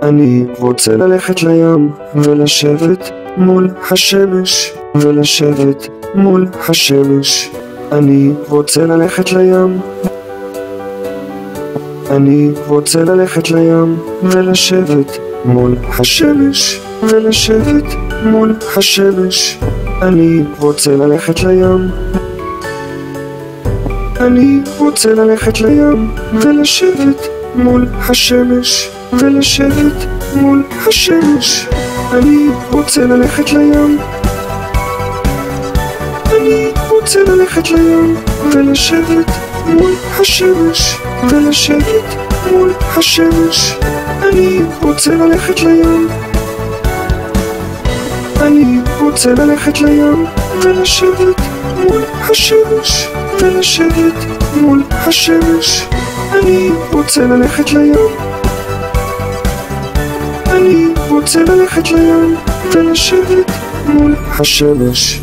אני רוצה ללכת לים ולשבת מול השמש, ולשבת מול השמש. אני רוצה ללכת לים, אני רוצה ללכת לים ולשבת מול השמש, ולשבת מול השמש. אני רוצה ללכת לים, אני רוצה ללכת לים ולשבת מול השמש, ולשבת מול השמש. אני רוצה ללכת לים, אני רוצה ללכת לים ולשבת מול השמש, ולשבת מול השמש. אני רוצה ללכת לים, אני רוצה ללכת לים ולשבת מול השמש, ולשבת מול השמש. אני רוצה ללכת לים, אני רוצה ללכת לים ולשבת מול השמש.